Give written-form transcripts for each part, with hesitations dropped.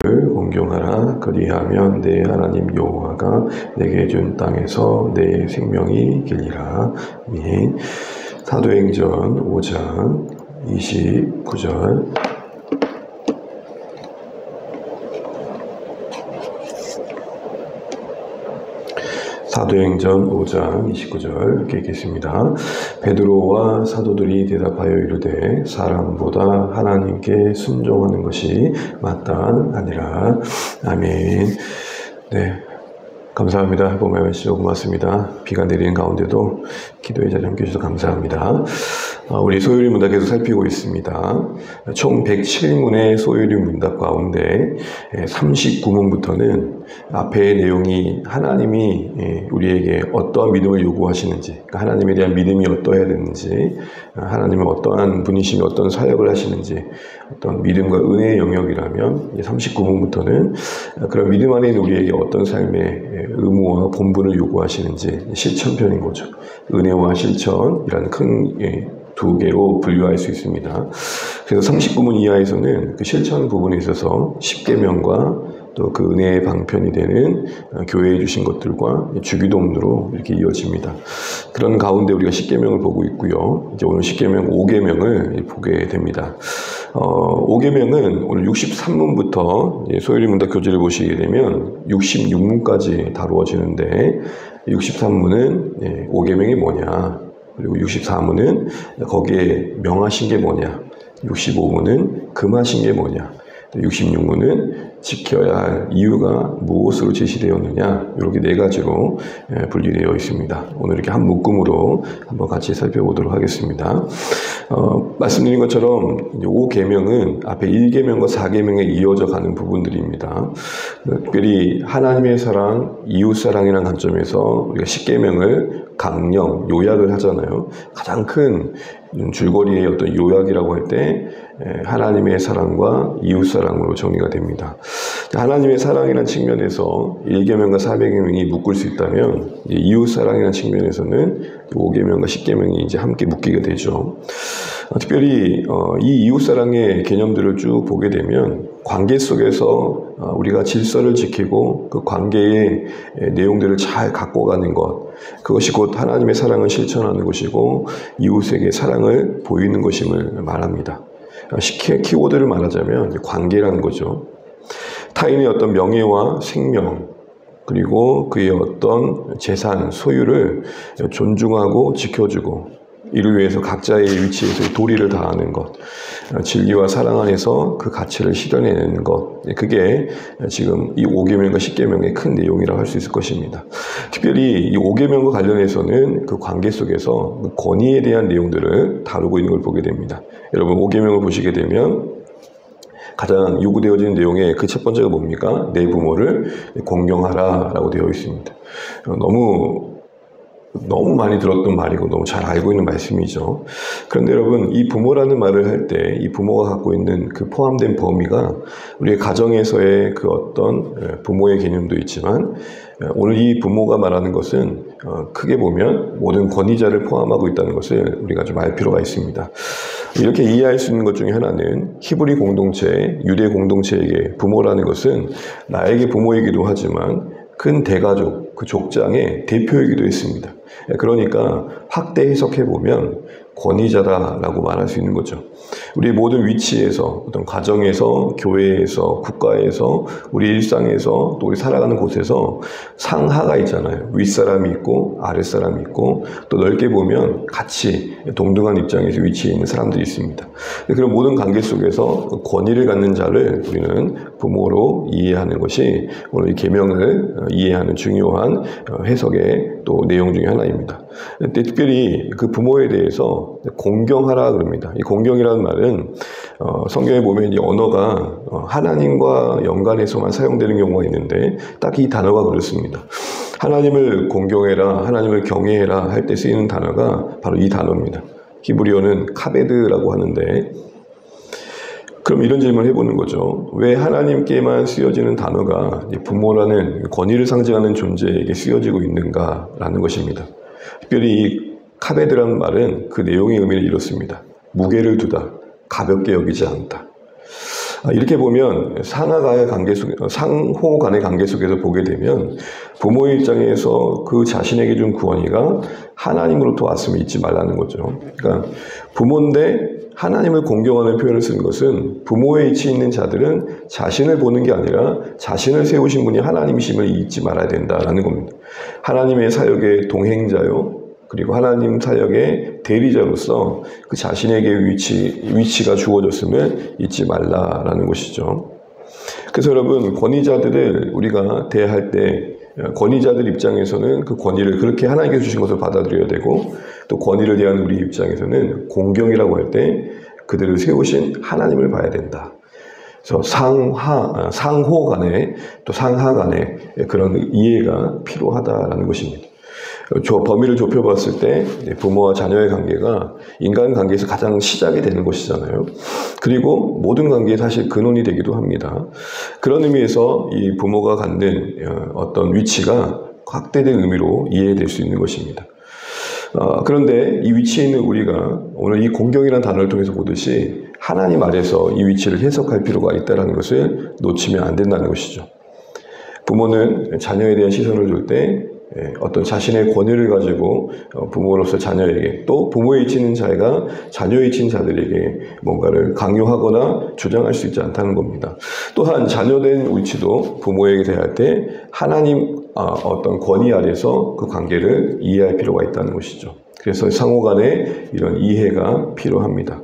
공경하라. 그리하면 내 하나님 여호와가 내게 준 땅에서 내 생명이 길리라. 아멘. 사도행전 5장 29절. 사도행전 5장 29절 이렇게 읽겠습니다. 베드로와 사도들이 대답하여 이르되 사람보다 하나님께 순종하는 것이 마땅하니라. 아멘. 네, 감사합니다. 복음의 말씀 고맙습니다. 비가 내리는 가운데도 기도의 자리에 함께해 주셔서 감사합니다. 우리 소요리 문답 계속 살피고 있습니다. 총 107문의 소요리 문답 가운데 39문부터는 앞의 내용이 하나님이 우리에게 어떠한 믿음을 요구하시는지, 그러니까 하나님에 대한 믿음이 어떠해야 되는지, 하나님은 어떠한 분이시며 어떤 사역을 하시는지, 어떤 믿음과 은혜의 영역이라면 39문부터는 그런 믿음 안에 있는 우리에게 어떤 삶의 의무와 본분을 요구하시는지 실천편인 거죠. 은혜와 실천이라는 큰 두 개로 분류할 수 있습니다. 그래서 39문 이하에서는 그 실천 부분에 있어서 10계명과 또 그 은혜의 방편이 되는 교회에 주신 것들과 주기도문으로 이렇게 이어집니다. 그런 가운데 우리가 10계명을 보고 있고요. 이제 오늘 10계명 5계명을 보게 됩니다. 5계명은 오늘 63문부터 소요리 문답 교재를 보시게 되면 66문까지 다루어지는데 63문은 5계명이 뭐냐, 그리고 64문은 거기에 명하신 게 뭐냐, 65문은 금하신 게 뭐냐, 66문은 지켜야 할 이유가 무엇으로 제시되었느냐, 이렇게 네 가지로 분리되어 있습니다. 오늘 이렇게 한 묶음으로 한번 같이 살펴보도록 하겠습니다. 말씀드린 것처럼 5계명은 앞에 1계명과 4계명에 이어져 가는 부분들입니다. 특별히 하나님의 사랑, 이웃사랑이라는 관점에서 우리가 10계명을 강령, 요약을 하잖아요. 가장 큰 줄거리의 어떤 요약이라고 할 때 하나님의 사랑과 이웃사랑으로 정리가 됩니다. 하나님의 사랑이라는 측면에서 1계명과 4계명이 묶을 수 있다면 이웃사랑이라는 측면에서는 5계명과 10계명이 이제 함께 묶이게 되죠. 특별히 이 이웃사랑의 개념들을 쭉 보게 되면 관계 속에서 우리가 질서를 지키고 그 관계의 내용들을 잘 갖고 가는 것, 그것이 곧 하나님의 사랑을 실천하는 것이고 이웃에게 사랑을 보이는 것임을 말합니다. 쉽게 키워드를 말하자면 관계라는 거죠. 타인의 어떤 명예와 생명, 그리고 그의 어떤 재산, 소유를 존중하고 지켜주고 이를 위해서 각자의 위치에서 도리를 다하는 것, 진리와 사랑 안에서 그 가치를 실현해내는 것, 그게 지금 이 5계명과 10계명의 큰 내용이라고 할 수 있을 것입니다. 특별히 이 5계명과 관련해서는 그 관계 속에서 그 권위에 대한 내용들을 다루고 있는 걸 보게 됩니다. 여러분 5계명을 보시게 되면 가장 요구되어지는 내용의 그 첫 번째가 뭡니까? 내 부모를 공경하라 라고 되어 있습니다. 너무 많이 들었던 말이고 너무 잘 알고 있는 말씀이죠. 그런데 여러분, 이 부모라는 말을 할 때 이 부모가 갖고 있는 그 포함된 범위가 우리의 가정에서의 그 어떤 부모의 개념도 있지만 오늘 이 부모가 말하는 것은 크게 보면 모든 권위자를 포함하고 있다는 것을 우리가 좀 알 필요가 있습니다. 이렇게 이해할 수 있는 것 중에 하나는 히브리 공동체, 유대 공동체에게 부모라는 것은 나에게 부모이기도 하지만 큰 대가족, 그 족장의 대표이기도 했습니다. 그러니까 확대 해석해보면 권위자다라고 말할 수 있는 거죠. 우리 모든 위치에서, 어떤 가정에서, 교회에서, 국가에서, 우리 일상에서, 또 우리 살아가는 곳에서 상하가 있잖아요. 윗사람이 있고 아랫사람이 있고 또 넓게 보면 같이 동등한 입장에서 위치해 있는 사람들이 있습니다. 그런 모든 관계 속에서 권위를 갖는 자를 우리는 부모로 이해하는 것이 오늘 이 계명을 이해하는 중요한 해석의 또 내용 중에 하나입니다. 특별히 그 부모에 대해서 공경하라 그럽니다. 이 공경이라는 말은 성경에 보면 이 언어가 하나님과 연관해서만 사용되는 경우가 있는데 딱 이 단어가 그렇습니다. 하나님을 공경해라, 하나님을 경외해라 할 때 쓰이는 단어가 바로 이 단어입니다. 히브리어는 카베드라고 하는데, 그럼 이런 질문을 해보는 거죠. 왜 하나님께만 쓰여지는 단어가 부모라는 권위를 상징하는 존재에게 쓰여지고 있는가라는 것입니다. 특별히 이 카베드라는 말은 그 내용의 의미를 이렇습니다. 무게를 두다, 가볍게 여기지 않다. 이렇게 보면 상호 간의 관계 속에서 보게 되면 부모의 입장에서 그 자신에게 준 구원이가 하나님으로부터 왔음을 잊지 말라는 거죠. 그러니까 부모인데 하나님을 공경하는 표현을 쓰는 것은 부모의 위치에 있는 자들은 자신을 보는 게 아니라 자신을 세우신 분이 하나님이심을 잊지 말아야 된다라는 겁니다. 하나님의 사역의 동행자요. 그리고 하나님 사역의 대리자로서 그 자신에게 위치가 주어졌음을 잊지 말라라는 것이죠. 그래서 여러분, 권위자들을 우리가 대할 때 권위자들 입장에서는 그 권위를 그렇게 하나님께서 주신 것을 받아들여야 되고, 또 권위를 대하는 우리 입장에서는 공경이라고 할 때 그들을 세우신 하나님을 봐야 된다. 그래서 상호 간에 또 상하 간에 그런 이해가 필요하다라는 것입니다. 범위를 좁혀봤을 때 부모와 자녀의 관계가 인간 관계에서 가장 시작이 되는 것이잖아요. 그리고 모든 관계에 사실 근원이 되기도 합니다. 그런 의미에서 이 부모가 갖는 어떤 위치가 확대된 의미로 이해될 수 있는 것입니다. 그런데 이 위치에 있는 우리가 오늘 이 공경이라는 단어를 통해서 보듯이 하나님 아래서 이 위치를 해석할 필요가 있다는 것을 놓치면 안 된다는 것이죠. 부모는 자녀에 대한 시선을 줄 때 어떤 자신의 권위를 가지고 부모로서 자녀에게, 또 부모에 있는 자가 자녀에 있는 자들에게 뭔가를 강요하거나 주장할 수 있지 않다는 겁니다. 또한 자녀된 위치도 부모에게 대할 때 하나님 어떤 권위 아래서 그 관계를 이해할 필요가 있다는 것이죠. 그래서 상호 간에 이런 이해가 필요합니다.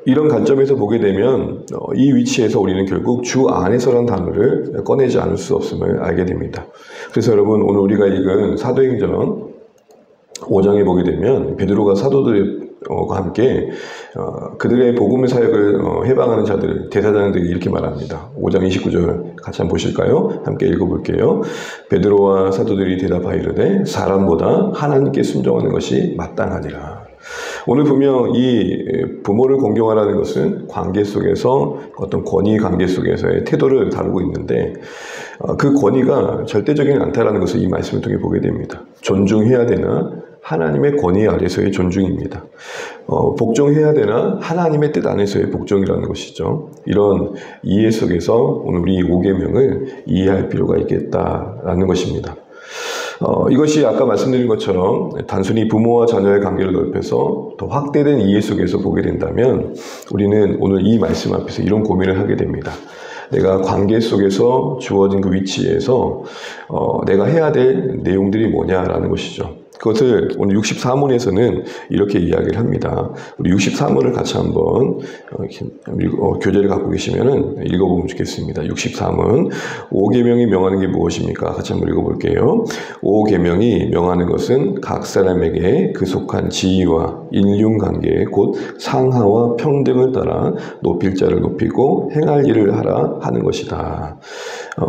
이런 관점에서 보게 되면 이 위치에서 우리는 결국 주 안에서라는 단어를 꺼내지 않을 수 없음을 알게 됩니다. 그래서 여러분, 오늘 우리가 읽은 사도행전 5장에 보게 되면 베드로가 사도들과 함께 그들의 복음의 사역을 해방하는 자들, 대사장들에게 이렇게 말합니다. 5장 29절 같이 한번 보실까요? 함께 읽어볼게요. 베드로와 사도들이 대답하이르되 사람보다 하나님께 순종하는 것이 마땅하니라. 오늘 분명 이 부모를 공경하라는 것은 관계 속에서 어떤 권위 관계 속에서의 태도를 다루고 있는데, 그 권위가 절대적이지 않다라는 것을 이 말씀을 통해 보게 됩니다. 존중해야 되나 하나님의 권위 아래서의 존중입니다. 복종해야 되나 하나님의 뜻 안에서의 복종이라는 것이죠. 이런 이해 속에서 오늘 우리 5계명을 이해할 필요가 있겠다라는 것입니다. 이것이 아까 말씀드린 것처럼 단순히 부모와 자녀의 관계를 넓혀서 더 확대된 이해 속에서 보게 된다면 우리는 오늘 이 말씀 앞에서 이런 고민을 하게 됩니다. 내가 관계 속에서 주어진 그 위치에서 내가 해야 될 내용들이 뭐냐라는 것이죠. 그것을 오늘 64문에서는 이렇게 이야기를 합니다. 우리 64문을 같이 한번 교재를 갖고 계시면은 읽어보면 좋겠습니다. 64문 5계명이 명하는 게 무엇입니까? 같이 한번 읽어볼게요. 5계명이 명하는 것은 각 사람에게 그 속한 지위와 인륜관계 곧 상하와 평등을 따라 높일 자를 높이고 행할 일을 하라 하는 것이다.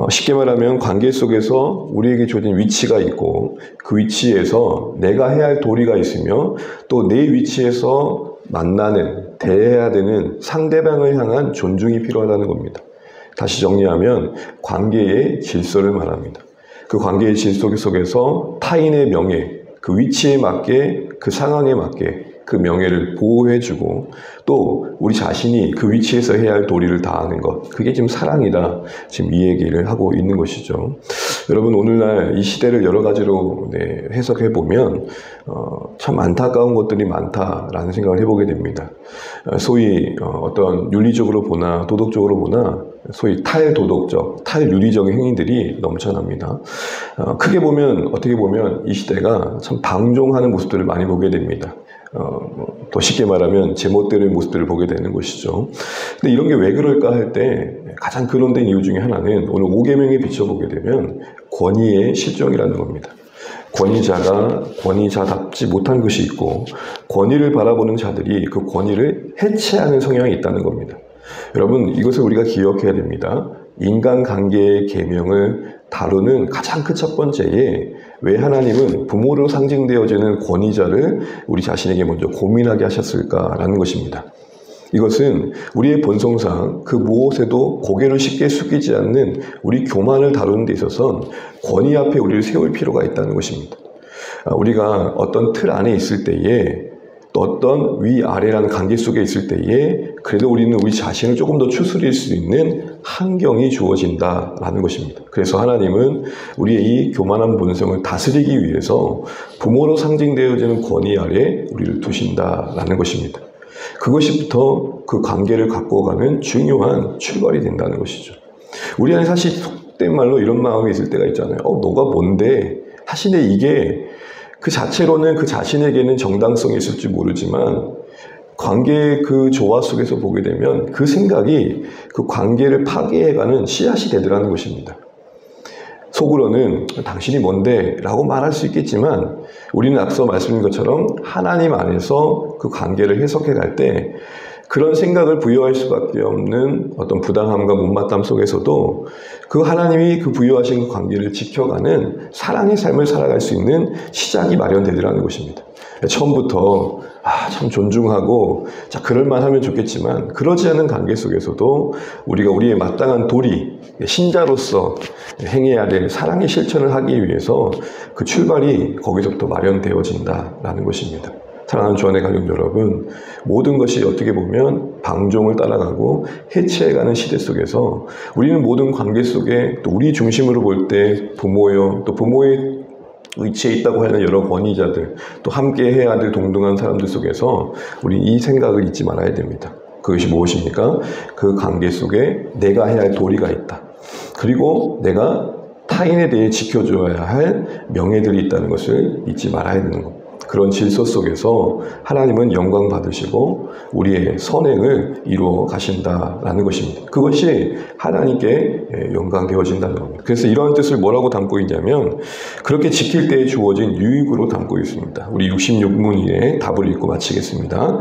쉽게 말하면 관계 속에서 우리에게 주어진 위치가 있고 그 위치에서 내가 해야 할 도리가 있으며 또 내 위치에서 만나는, 대해야 되는 상대방을 향한 존중이 필요하다는 겁니다. 다시 정리하면 관계의 질서를 말합니다. 그 관계의 질서 속에서 타인의 명예, 그 위치에 맞게, 그 상황에 맞게 그 명예를 보호해주고 또 우리 자신이 그 위치에서 해야 할 도리를 다하는 것, 그게 지금 사랑이다, 지금 이 얘기를 하고 있는 것이죠. 여러분, 오늘날 이 시대를 여러 가지로 해석해 보면 참 안타까운 것들이 많다라는 생각을 해보게 됩니다. 소위 어떤 윤리적으로 보나 도덕적으로 보나 소위 탈도덕적, 탈윤리적인 행위들이 넘쳐납니다. 크게 보면, 어떻게 보면 이 시대가 참 방종하는 모습들을 많이 보게 됩니다. 더 쉽게 말하면 제멋대로의 모습들을 보게 되는 것이죠. 근데 이런 게 왜 그럴까 할 때 가장 근원된 이유 중에 하나는 오늘 5계명에 비춰보게 되면 권위의 실정이라는 겁니다. 권위자가 권위자답지 못한 것이 있고 권위를 바라보는 자들이 그 권위를 해체하는 성향이 있다는 겁니다. 여러분, 이것을 우리가 기억해야 됩니다. 인간관계의 계명을 다루는 가장 큰 첫 번째에 왜 하나님은 부모로 상징되어지는 권위자를 우리 자신에게 먼저 고민하게 하셨을까라는 것입니다. 이것은 우리의 본성상 그 무엇에도 고개를 쉽게 숙이지 않는 우리 교만을 다루는 데 있어서 권위 앞에 우리를 세울 필요가 있다는 것입니다. 우리가 어떤 틀 안에 있을 때에 또 어떤 위아래라는 관계 속에 있을 때에 그래도 우리는 우리 자신을 조금 더 추스릴 수 있는 환경이 주어진다라는 것입니다. 그래서 하나님은 우리의 이 교만한 본성을 다스리기 위해서 부모로 상징되어지는 권위 아래 우리를 두신다라는 것입니다. 그것이부터 그 관계를 갖고 가는 중요한 출발이 된다는 것이죠. 우리 안에 사실 속된 말로 이런 마음이 있을 때가 있잖아요. 너가 뭔데? 사실은 이게 그 자체로는 그 자신에게는 정당성이 있을지 모르지만 관계의 그 조화 속에서 보게 되면 그 생각이 그 관계를 파괴해가는 씨앗이 되더라는 것입니다. 속으로는 당신이 뭔데? 라고 말할 수 있겠지만 우리는 앞서 말씀드린 것처럼 하나님 안에서 그 관계를 해석해 갈 때 그런 생각을 부여할 수밖에 없는 어떤 부당함과 못마땅 속에서도 그 하나님이 그 부여하신 그 관계를 지켜가는 사랑의 삶을 살아갈 수 있는 시작이 마련되더라는 것입니다. 처음부터 참 존중하고 그럴만 하면 좋겠지만 그러지 않은 관계 속에서도 우리가 우리의 마땅한 도리, 신자로서 행해야 될 사랑의 실천을 하기 위해서 그 출발이 거기서부터 마련되어진다라는 것입니다. 사랑하는 주안의 가족 여러분, 모든 것이 어떻게 보면 방종을 따라가고 해체해가는 시대 속에서 우리는 모든 관계 속에 또 우리 중심으로 볼 때 부모요, 또 부모의 위치에 있다고 하는 여러 권위자들, 또 함께 해야 될 동등한 사람들 속에서 우리 이 생각을 잊지 말아야 됩니다. 그것이 무엇입니까? 그 관계 속에 내가 해야 할 도리가 있다. 그리고 내가 타인에 대해 지켜줘야 할 명예들이 있다는 것을 잊지 말아야 되는 겁니다. 그런 질서 속에서 하나님은 영광 받으시고 우리의 선행을 이루어 가신다라는 것입니다. 그것이 하나님께 영광 되어진다는 겁니다. 그래서 이러한 뜻을 뭐라고 담고 있냐면 그렇게 지킬 때에 주어진 유익으로 담고 있습니다. 우리 66문의 답을 읽고 마치겠습니다.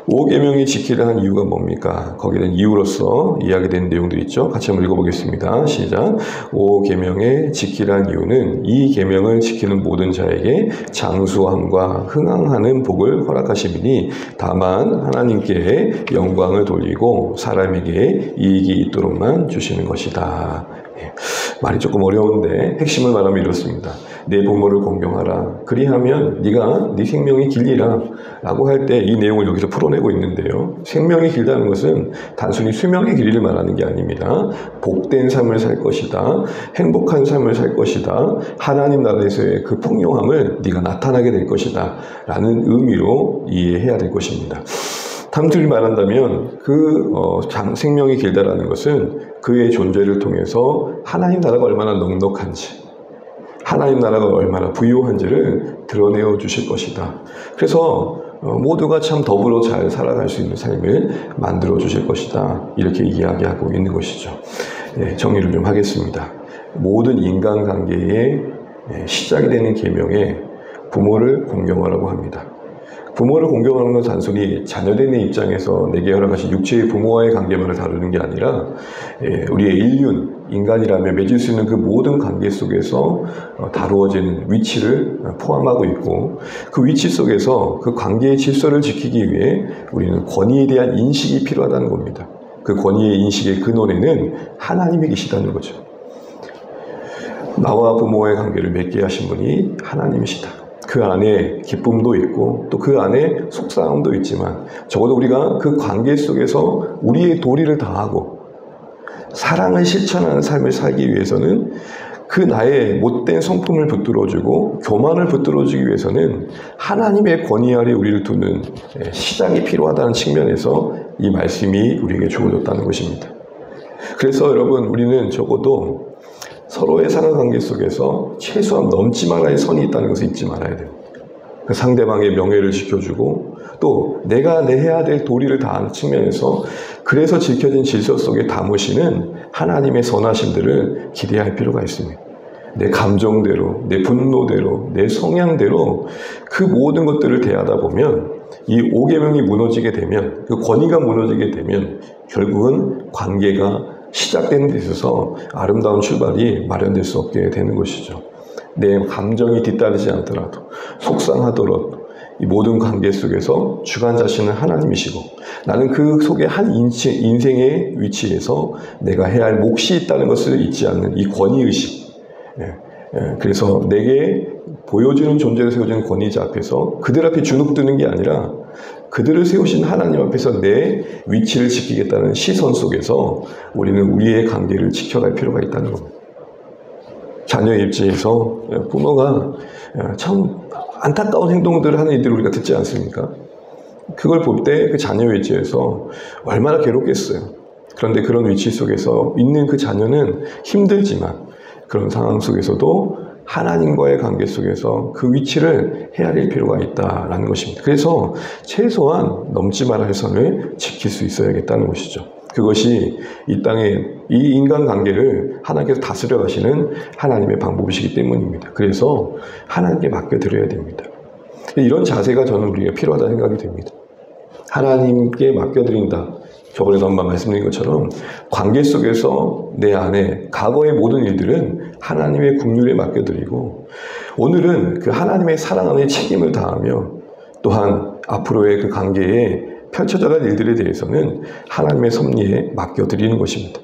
5계명이 지키려 한 이유가 뭡니까? 거기에 대한 이유로서 이야기된 내용들이 있죠. 같이 한번 읽어보겠습니다. 시작. 5계명에 지키려 한 이유는 이 계명을 지키는 모든 자에게 장수함과 흥황하는 복을 허락하심이니 다만 하나님께 영광을 돌리고 사람에게 이익이 있도록만 주시는 것이다. 말이 조금 어려운데 핵심을 말하면 이렇습니다. 내 부모를 공경하라. 그리하면 네가 네 생명이 길리라. 라고 할 때 이 내용을 여기서 풀어내고 있는데요. 생명이 길다는 것은 단순히 수명의 길이를 말하는 게 아닙니다. 복된 삶을 살 것이다. 행복한 삶을 살 것이다. 하나님 나라에서의 그 풍요함을 네가 나타나게 될 것이다. 라는 의미로 이해해야 될 것입니다. 단순히 말한다면 생명이 길다라는 것은 그의 존재를 통해서 하나님 나라가 얼마나 넉넉한지, 하나님 나라가 얼마나 부유한지를 드러내어 주실 것이다. 그래서 모두가 참 더불어 잘 살아갈 수 있는 삶을 만들어 주실 것이다. 이렇게 이야기하고 있는 것이죠. 정리를 좀 하겠습니다. 모든 인간관계의 시작이 되는 계명에 부모를 공경하라고 합니다. 부모를 공경하는 건 단순히 자녀된 입장에서 내게 허락하신 육체의 부모와의 관계만을 다루는 게 아니라 우리의 인간이라면 맺을 수 있는 그 모든 관계 속에서 다루어지는 위치를 포함하고 있고 그 위치 속에서 그 관계의 질서를 지키기 위해 우리는 권위에 대한 인식이 필요하다는 겁니다. 그 권위의 인식의 근원에는 하나님이 계시다는 거죠. 나와 부모와의 관계를 맺게 하신 분이 하나님이시다. 그 안에 기쁨도 있고 또 그 안에 속상함도 있지만 적어도 우리가 그 관계 속에서 우리의 도리를 다하고 사랑을 실천하는 삶을 살기 위해서는 그 나의 못된 성품을 붙들어주고 교만을 붙들어주기 위해서는 하나님의 권위 아래 우리를 두는 시작이 필요하다는 측면에서 이 말씀이 우리에게 주어졌다는 것입니다. 그래서 여러분 우리는 적어도 서로의 상하관계 속에서 최소한 넘지 말아야 할 선이 있다는 것을 잊지 말아야 돼요. 상대방의 명예를 지켜주고 또 내가 해야 될 도리를 다하는 측면에서 그래서 지켜진 질서 속에 담으시는 하나님의 선하심들을 기대할 필요가 있습니다. 내 감정대로, 내 분노대로, 내 성향대로 그 모든 것들을 대하다 보면 이 5계명이 무너지게 되면 그 권위가 무너지게 되면 결국은 관계가 시작되는 데 있어서 아름다운 출발이 마련될 수 없게 되는 것이죠. 내 감정이 뒤따르지 않더라도 속상하더라도 이 모든 관계 속에서 주관자시는 하나님이시고 나는 그 속에 한 인생의 위치에서 내가 해야 할 몫이 있다는 것을 잊지 않는 이 권위의식. 그래서 내게 보여주는 존재로 세워지는 권위자 앞에서 그들 앞에 주눅드는 게 아니라 그들을 세우신 하나님 앞에서 내 위치를 지키겠다는 시선 속에서 우리는 우리의 관계를 지켜갈 필요가 있다는 겁니다. 자녀의 입장에서 부모가 참 안타까운 행동들을 하는 이들을 우리가 듣지 않습니까? 그걸 볼 때 그 자녀의 위치에서 얼마나 괴롭겠어요. 그런데 그런 위치 속에서 있는 그 자녀는 힘들지만 그런 상황 속에서도 하나님과의 관계 속에서 그 위치를 헤아릴 필요가 있다는 것입니다. 그래서 최소한 넘지 말아야 할 선을 지킬 수 있어야겠다는 것이죠. 그것이 이 땅의 이 인간관계를 하나님께서 다스려 가시는 하나님의 방법이시기 때문입니다. 그래서 하나님께 맡겨드려야 됩니다. 이런 자세가 저는 우리가 필요하다는 생각이 듭니다. 하나님께 맡겨드린다. 저번에도 한번 말씀드린 것처럼 관계 속에서 내 안에 과거의 모든 일들은 하나님의 긍휼에 맡겨드리고 오늘은 그 하나님의 사랑 안에 책임을 다하며 또한 앞으로의 그 관계에 펼쳐져갈 일들에 대해서는 하나님의 섭리에 맡겨드리는 것입니다.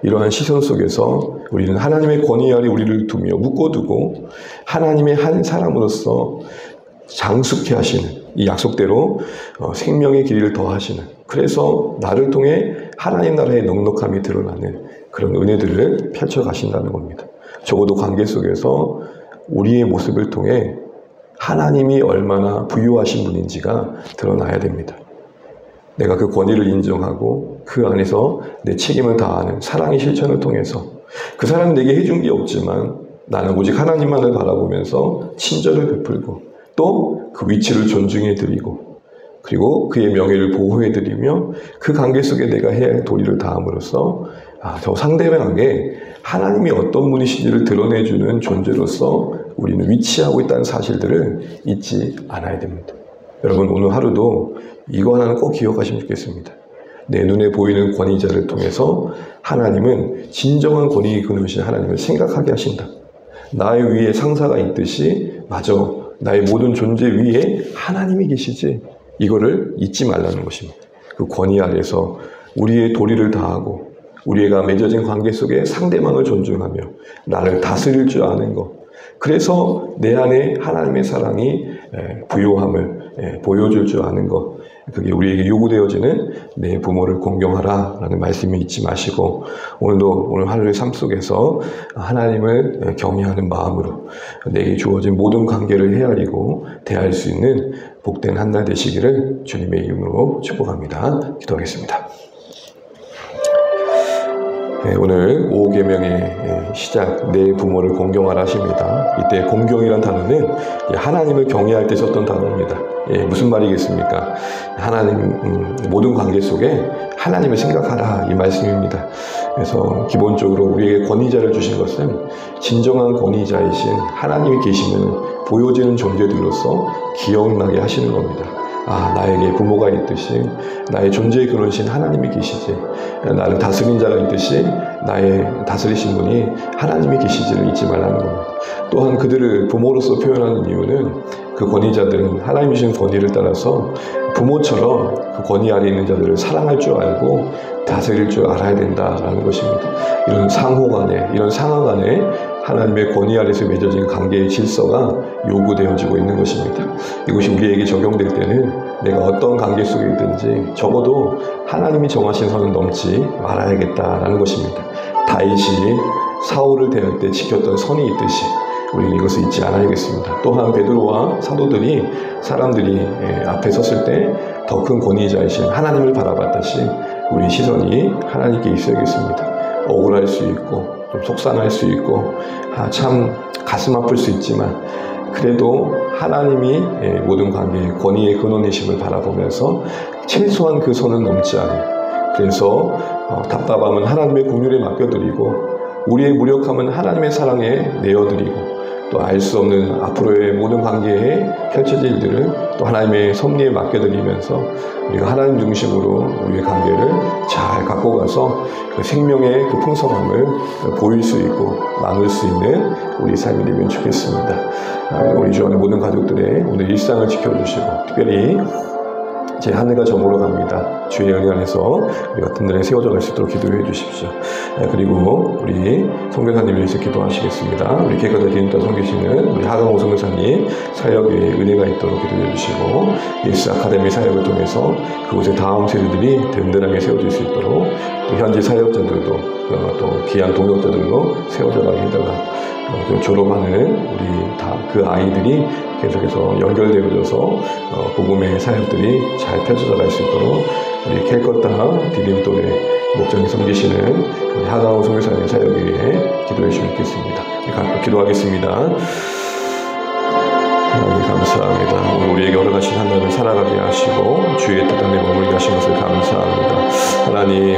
이러한 시선 속에서 우리는 하나님의 권위 아래 우리를 두며 묶어두고 하나님의 한 사람으로서 장숙해 하시는 이 약속대로 생명의 길이를 더하시는 그래서 나를 통해 하나님 나라의 넉넉함이 드러나는 그런 은혜들을 펼쳐가신다는 겁니다. 적어도 관계 속에서 우리의 모습을 통해 하나님이 얼마나 부유하신 분인지가 드러나야 됩니다. 내가 그 권위를 인정하고 그 안에서 내 책임을 다하는 사랑의 실천을 통해서 그 사람이 내게 해준 게 없지만 나는 오직 하나님만을 바라보면서 친절을 베풀고 또 그 위치를 존중해드리고 그리고 그의 명예를 보호해드리며 그 관계 속에 내가 해야 할 도리를 다함으로써 저 상대방에게 하나님이 어떤 분이신지를 드러내주는 존재로서 우리는 위치하고 있다는 사실들을 잊지 않아야 됩니다. 여러분 오늘 하루도 이거 하나는 꼭 기억하시면 좋겠습니다. 내 눈에 보이는 권위자를 통해서 하나님은 진정한 권위 근원이신 하나님을 생각하게 하신다. 나의 위에 상사가 있듯이 마저 나의 모든 존재 위에 하나님이 계시지 이거를 잊지 말라는 것입니다. 그 권위 아래서 우리의 도리를 다하고 우리가 맺어진 관계 속에 상대방을 존중하며 나를 다스릴 줄 아는 것 그래서 내 안에 하나님의 사랑이 부요함을 보여줄 줄 아는 것 그게 우리에게 요구되어지는 내 부모를 공경하라 라는 말씀을 잊지 마시고 오늘 하루의 삶 속에서 하나님을 경외하는 마음으로 내게 주어진 모든 관계를 헤아리고 대할 수 있는 복된 한 날 되시기를 주님의 이름으로 축복합니다. 기도하겠습니다. 오늘 5계명의 시작 내 부모를 공경하라 하십니다. 이때 공경이란 단어는 하나님을 경외할 때 썼던 단어입니다. 무슨 말이겠습니까? 하나님 모든 관계 속에 하나님을 생각하라 이 말씀입니다. 그래서 기본적으로 우리에게 권위자를 주신 것은 진정한 권위자이신 하나님이 계시면 보여지는 존재들로서 기억나게 하시는 겁니다. 나에게 부모가 있듯이 나의 존재의 근원이신 하나님이 계시지 나를 다스린 자가 있듯이 나의 다스리신 분이 하나님이 계시지를 잊지 말라는 겁니다. 또한 그들을 부모로서 표현하는 이유는 그 권위자들은 하나님이 주신 권위를 따라서 부모처럼 그 권위 아래 있는 자들을 사랑할 줄 알고 다스릴 줄 알아야 된다라는 것입니다. 이런 상호 간에 이런 상하 간에 하나님의 권위 아래서 맺어진 관계의 질서가 요구되어지고 있는 것입니다. 이것이 우리에게 적용될 때는 내가 어떤 관계 속에 있든지 적어도 하나님이 정하신 선은 넘지 말아야겠다라는 것입니다. 다윗이 사울을 대할 때 지켰던 선이 있듯이 우리는 이것을 잊지 않아야겠습니다. 또한 베드로와 사도들이 사람들이 앞에 섰을 때 더 큰 권위자이신 하나님을 바라봤듯이 우리 시선이 하나님께 있어야겠습니다. 억울할 수 있고 좀 속상할 수 있고 참 가슴 아플 수 있지만 그래도 하나님이 모든 관계의 권위의 근원이심을 바라보면서 최소한 그 선은 넘지 않은 그래서 답답함은 하나님의 긍휼에 맡겨드리고 우리의 무력함은 하나님의 사랑에 내어드리고 또 알 수 없는 앞으로의 모든 관계에 펼쳐질 일들을 또 하나님의 섭리에 맡겨드리면서 우리가 하나님 중심으로 우리의 관계를 잘 갖고 가서 그 생명의 그 풍성함을 보일 수 있고 나눌 수 있는 우리 삶이 되면 좋겠습니다. 우리 주 안의 모든 가족들의 오늘 일상을 지켜주시고 특별히 제 하늘과 저물어 갑니다. 주의 은혜 안에서 우리가 든든히 세워져 갈 수 있도록 기도해 주십시오. 그리고 우리 선교사님 위해서 기도하시겠습니다. 우리 개가들 기름따 섬기시는 우리 하강호 선교사님 사역 위에 은혜가 있도록 기도해 주시고, 예스 아카데미 사역을 통해서 그곳의 다음 세대들이 든든하게 세워질 수 있도록 현재 사역자들도 또 귀한 동역자들로 세워져 가게 해달라. 졸업하는 우리 다 그 아이들이 계속해서 연결되어져서 복음의 사역들이 잘 펼쳐져 갈 수 있도록 우리 캘커타 디딤돌의 목장에 섬기시는 우리 하강호 선교사님 사역 위에 기도해 주시면 좋겠습니다. 우리 기도하겠습니다. 하나님 감사합니다. 오늘 우리에게 허락하신 하나님을 살아가게 하시고 주의 뜻 안에 머물게 하신 것을 감사합니다. 하나님